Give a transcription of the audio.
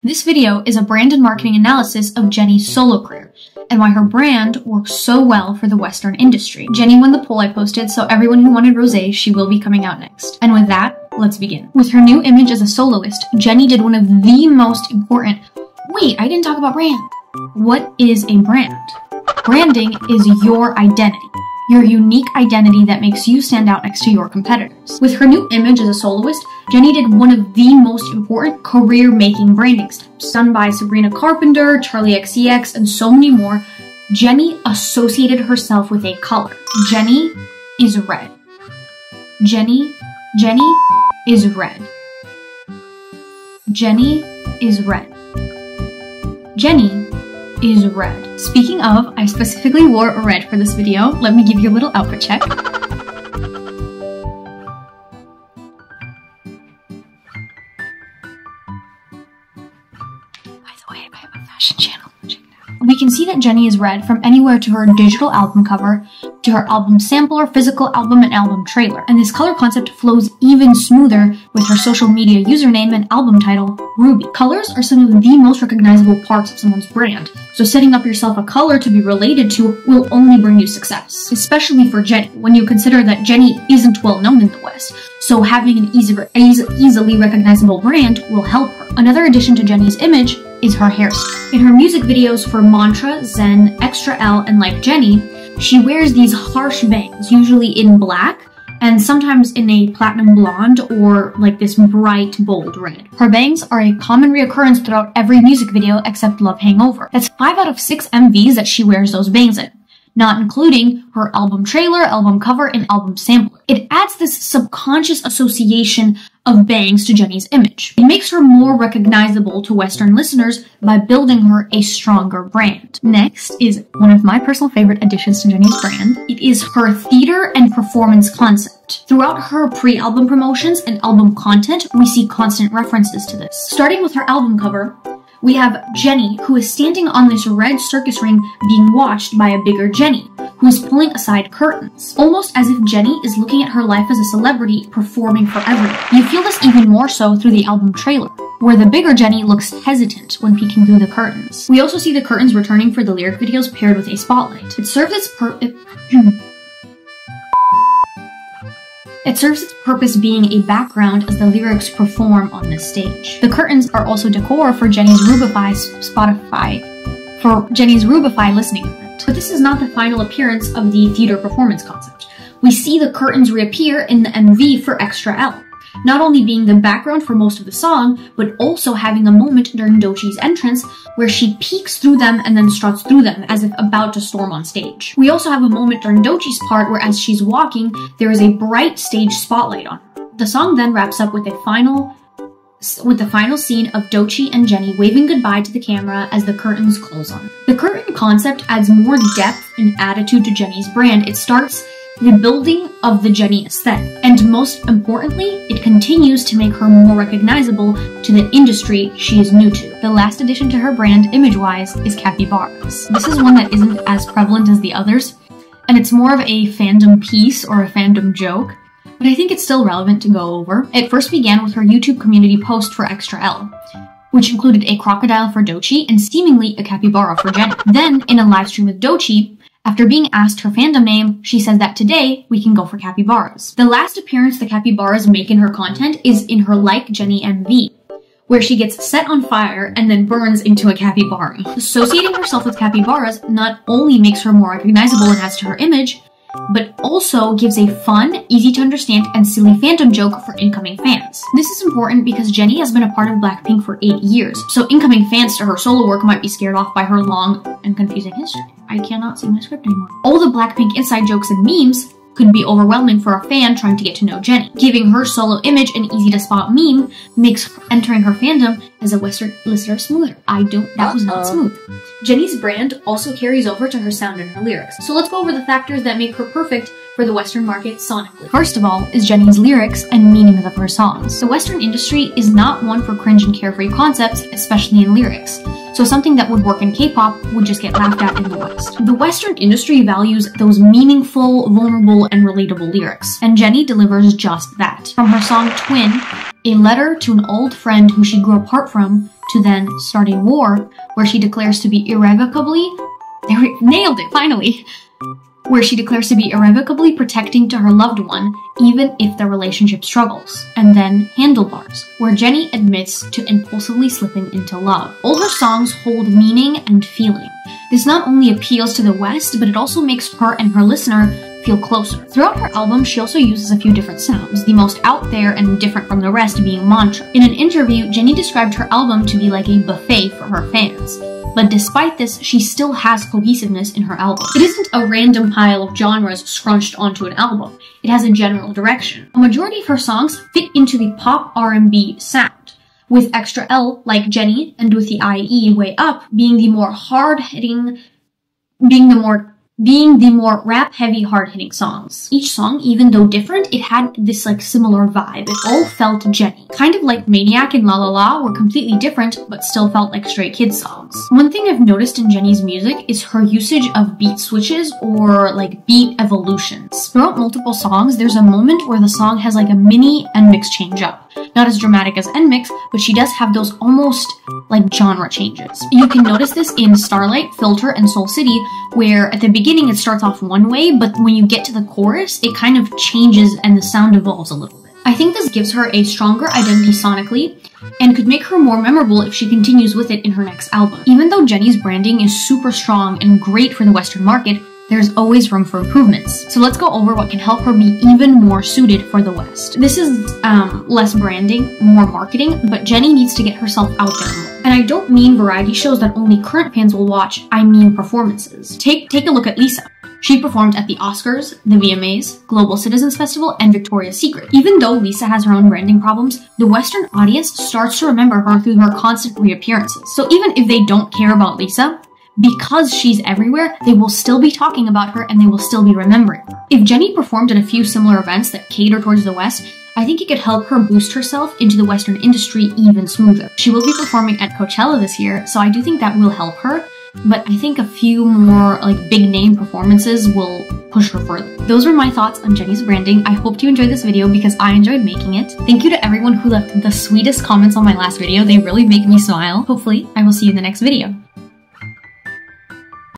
This video is a brand and marketing analysis of Jennie's solo career and why her brand works so well for the Western industry. Jennie won the poll I posted, so everyone who wanted rosé, she will be coming out next. And with that, let's begin. With her new image as a soloist, Jennie did one of the most important— Wait, I didn't talk about brand. What is a brand? Branding is your identity. Your unique identity that makes you stand out next to your competitors. With her new image as a soloist, Jennie did one of the most important career-making branding steps. Done by Sabrina Carpenter, Charlie XCX, and so many more, Jennie associated herself with a color. Jennie is red. Jennie is red. Jennie is red. Jennie is red. Speaking of, I specifically wore red for this video. Let me give you a little outfit check. By the way, I have a fashion channel. Check it out. We can see that Jennie is red from anywhere to her digital album cover, to her album sampler, physical album, and album trailer. And this color concept flows even smoother with her social media username and album title, Ruby. Colors are some of the most recognizable parts of someone's brand, so setting up yourself a color to be related to will only bring you success. Especially for Jennie, when you consider that Jennie isn't well known in the West, so having an easily recognizable brand will help her. Another addition to Jennie's image is her hairstyle. In her music videos for Mantra, Zen, ExtraL, and Like Jennie, she wears these harsh bangs, usually in black, and sometimes in a platinum blonde or like this bright, bold red. Her bangs are a common reoccurrence throughout every music video except Love Hangover. That's 5 out of 6 MVs that she wears those bangs in, not including her album trailer, album cover, and album sampler. It adds this subconscious association of bangs to Jennie's image. It makes her more recognizable to Western listeners by building her a stronger brand. Next is one of my personal favorite additions to Jennie's brand. It is her theater and performance concept. Throughout her pre-album promotions and album content, we see constant references to this. Starting with her album cover, we have Jennie, who is standing on this red circus ring being watched by a bigger Jennie, who is pulling aside curtains, almost as if Jennie is looking at her life as a celebrity performing for everyone. You feel this even more so through the album trailer, where the bigger Jennie looks hesitant when peeking through the curtains. We also see the curtains returning for the lyric videos paired with a spotlight. It serves its purpose being a background as the lyrics perform on this stage. The curtains are also decor for Jennie's Rubify listening event. But this is not the final appearance of the theater performance concept. We see the curtains reappear in the MV for ExtraL, not only being the background for most of the song, but also having a moment during Doechie's entrance where she peeks through them and then struts through them as if about to storm on stage. We also have a moment during Doechie's part where as she's walking, there is a bright stage spotlight on her. The song then wraps up with the final scene of Doechie and Jennie waving goodbye to the camera as the curtains close on her. The curtain concept adds more depth and attitude to Jennie's brand. It starts the building of the Jennie aesthetic, and most importantly, it continues to make her more recognizable to the industry she is new to. The last addition to her brand, image-wise, is capybaras. This is one that isn't as prevalent as the others, and it's more of a fandom piece or a fandom joke, but I think it's still relevant to go over. It first began with her YouTube community post for ExtraL, which included a crocodile for Doechie and seemingly a capybara for Jennie. Then, in a live stream with Doechie, after being asked her fandom name, she says that today we can go for capybaras. The last appearance the capybaras make in her content is in her Like Jennie MV, where she gets set on fire and then burns into a capybara. Associating herself with capybaras not only makes her more recognizable and adds to her image, but also gives a fun, easy to understand, and silly fandom joke for incoming fans. This is important because Jennie has been a part of BLACKPINK for 8 years, so incoming fans to her solo work might be scared off by her long and confusing history. I cannot see my script anymore. All the BLACKPINK inside jokes and memes could be overwhelming for a fan trying to get to know Jennie. Giving her solo image an easy-to-spot meme makes entering her fandom as a Western listener smoother. That was not smooth. Jennie's brand also carries over to her sound and her lyrics. So let's go over the factors that make her perfect for the Western market sonically. First of all is Jennie's lyrics and meanings of her songs. The Western industry is not one for cringe and carefree concepts, especially in lyrics. So something that would work in K-pop would just get laughed at in the West. The Western industry values those meaningful, vulnerable, and relatable lyrics, and Jennie delivers just that. From her song Twin, a letter to an old friend who she grew apart from, to then starting war, where she declares to be irrevocably, nailed it finally, where she declares to be irrevocably protecting to her loved one, even if the relationship struggles. And then Handlebars, where Jennie admits to impulsively slipping into love. All her songs hold meaning and feeling. This not only appeals to the West, but it also makes her and her listener feel closer. Throughout her album, she also uses a few different sounds, the most out there and different from the rest being mantra. In an interview, Jennie described her album to be like a buffet for her fans. But despite this, she still has cohesiveness in her album. It isn't a random pile of genres scrunched onto an album. It has a general direction. A majority of her songs fit into the pop R&B sound, with ExtraL, like Jennie, and with the IE Way Up being the more hard-hitting, being the more rap-heavy, hard-hitting songs. Each song, even though different, it had this like similar vibe. It all felt Jennie. Kind of like Maniac and La La La were completely different, but still felt like Stray Kids songs. One thing I've noticed in Jennie's music is her usage of beat switches or like beat evolutions. Throughout multiple songs, there's a moment where the song has like a mini NMIX change up. Not as dramatic as NMIX, but she does have those almost like genre changes. You can notice this in Starlight, Filter, and Soul City, where at the beginning it starts off one way, but when you get to the chorus, it kind of changes and the sound evolves a little bit. I think this gives her a stronger identity sonically and could make her more memorable if she continues with it in her next album. Even though Jennie's branding is super strong and great for the Western market, there's always room for improvements. So let's go over what can help her be even more suited for the West. This is less branding, more marketing, but Jennie needs to get herself out there more. And I don't mean variety shows that only current fans will watch, I mean performances. Take a look at Lisa. She performed at the Oscars, the VMAs, Global Citizens Festival, and Victoria's Secret. Even though Lisa has her own branding problems, the Western audience starts to remember her through her constant reappearances. So even if they don't care about Lisa, because she's everywhere, they will still be talking about her and they will still be remembering her. If Jennie performed at a few similar events that cater towards the West, I think it could help her boost herself into the Western industry even smoother. She will be performing at Coachella this year, so I do think that will help her, but I think a few more like big name performances will push her further. Those were my thoughts on Jennie's branding. I hope you enjoyed this video because I enjoyed making it. Thank you to everyone who left the sweetest comments on my last video. They really make me smile. Hopefully, I will see you in the next video.